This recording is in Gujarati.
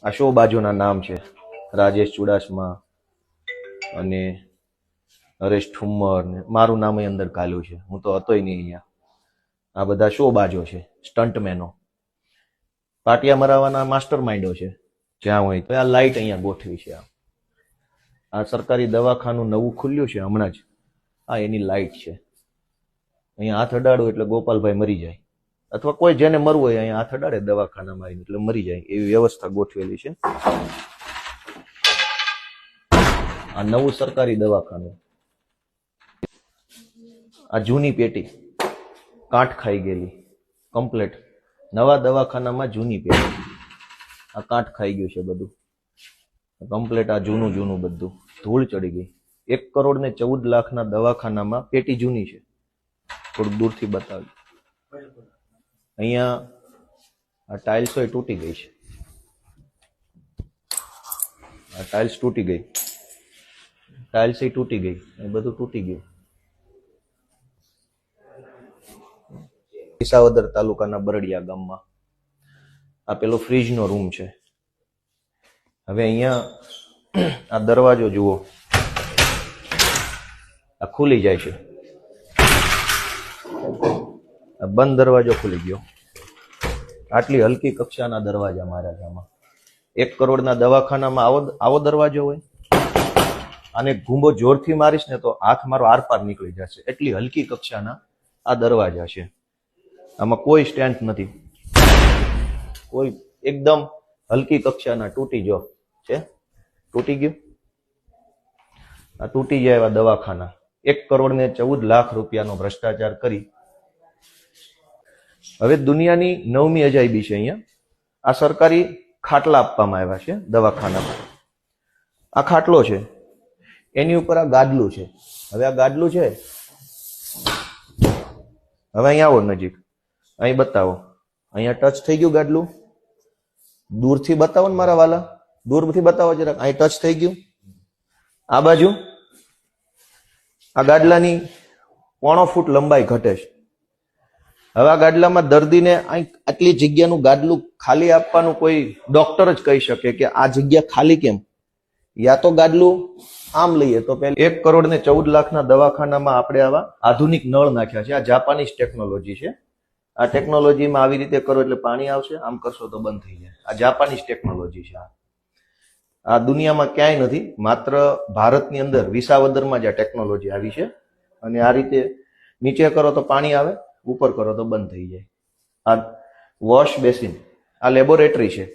આ શો બાજુના નામ છે, રાજેશ ચુડાસમા અને હરેશ ઠુમ્મર ને મારું નામ અંદર કાલ્યું છે, હું તો હતોય નહીં અહીંયા. આ બધા શો બાજો છે, સ્ટન્ટમેનો, પાટિયા મરાવાના માસ્ટર માઇન્ડો છે જ્યાં હોય. તો આ લાઇટ અહીંયા ગોઠવી છે. આ સરકારી દવાખાનું નવું ખુલ્યું છે હમણાં જ, આ એની લાઇટ છે. અહીંયા હાથ અડાડો એટલે ગોપાલભાઈ મરી જાય, અથવા કોઈ જેને મરવું હોય અહીંયા હાથ અડાડે દવાખાનામાં આવીને એટલે મરી જાય, એવી વ્યવસ્થા ગોઠવેલી છે. આ નવું સરકારી દવાખાનું, આ જૂની પેટી કાંઠ ખાઈ ગયેલી કમ્પ્લેટ. નવા દવાખાનામાં જૂની પેટી, આ કાંઠ ખાઈ ગયું છે બધું કમ્પ્લેટ. આ જૂનું બધું ધૂળ ચડી ગઈ. 1,14,14,00,000 દવાખાનામાં પેટી જૂની છે. થોડુંક દૂરથી બતાવ્યું. અહીંયા આ ટાઇલ્સો તૂટી ગઈ છે, આ ટાઇલ્સ તૂટી ગઈ, ટાઇલ્સ તૂટી ગઈ, એ બધું તૂટી ગયું. વિસાવદર તાલુકાના બરડિયા ગામમાં આ પેલો ફ્રીજનો રૂમ છે. હવે અહીંયા આ દરવાજો જુઓ, આ ખુલી જાય છે, આ બંધ દરવાજો ખુલી ગયો. આટલી હલકી કક્ષાના દરવાજા મારા આમાં. 1 કરોડના દવાખાનામાં આવો દરવાજો હોય, અને ઘૂંબો જોરથી મારીશ ને તો હાથ મારો આરપાર નીકળી જશે, એટલી હલકી કક્ષાના આ દરવાજા છે. આમાં કોઈ સ્ટેન્ડ નથી, કોઈ, એકદમ હલકી કક્ષાના. તૂટી જો છે, તૂટી ગયું. આ તૂટી જાય એવા દવાખાના. 1,14,14,00,000 રૂપિયાનો ભ્રષ્ટાચાર કરી. હવે દુનિયાની 9મી અજાયબી છે અહીંયા. આ સરકારી ખાટલા આપવામાં આવ્યા છે દવાખાનામાં. આ ખાટલો છે, એની ઉપર આ ગાદલું છે. હવે આ ગાદલું છે, હવે અહીંયા આવો નજીક, અહીં બતાવો. અહીંયા ટચ થઈ ગયું ગાદલું. દૂરથી બતાવો ને મારા વાલા, દૂરથી બતાવો જરાક. અહીં ટચ થઈ ગયું. આ બાજુ આ ગાદલાની 1.5 ફૂટ લંબાઈ ઘટે છે. હવે આ ગાદલામાં દર્દીને આટલી જગ્યાનું ગાદલું ખાલી આપવાનું કોઈ ડોક્ટર જ કહી શકે કે આ જગ્યા ખાલી કેમ. યા તો ગાદલું આમ લઈએ તો પહેલા 1,14,14,00,000 દવાખાનામાં આપણે આવા આધુનિક નળ નાખ્યા છે. આ જાપાનીઝ ટેકનોલોજી છે. આ ટેકનોલોજીમાં આવી રીતે કરો એટલે પાણી આવશે, આમ કરશો તો બંધ થઈ જાય. આ જાપાનીઝ ટેકનોલોજી છે. આ દુનિયામાં ક્યાંય નથી, માત્ર ભારતની અંદર વિસાવદરમાં જ આ ટેકનોલોજી આવી છે. અને આ રીતે નીચે કરો તો પાણી આવે, ઉપર કરો તો બંધ થઈ જાય. આ વોશ બેસિન, આ લેબોરેટરી છે.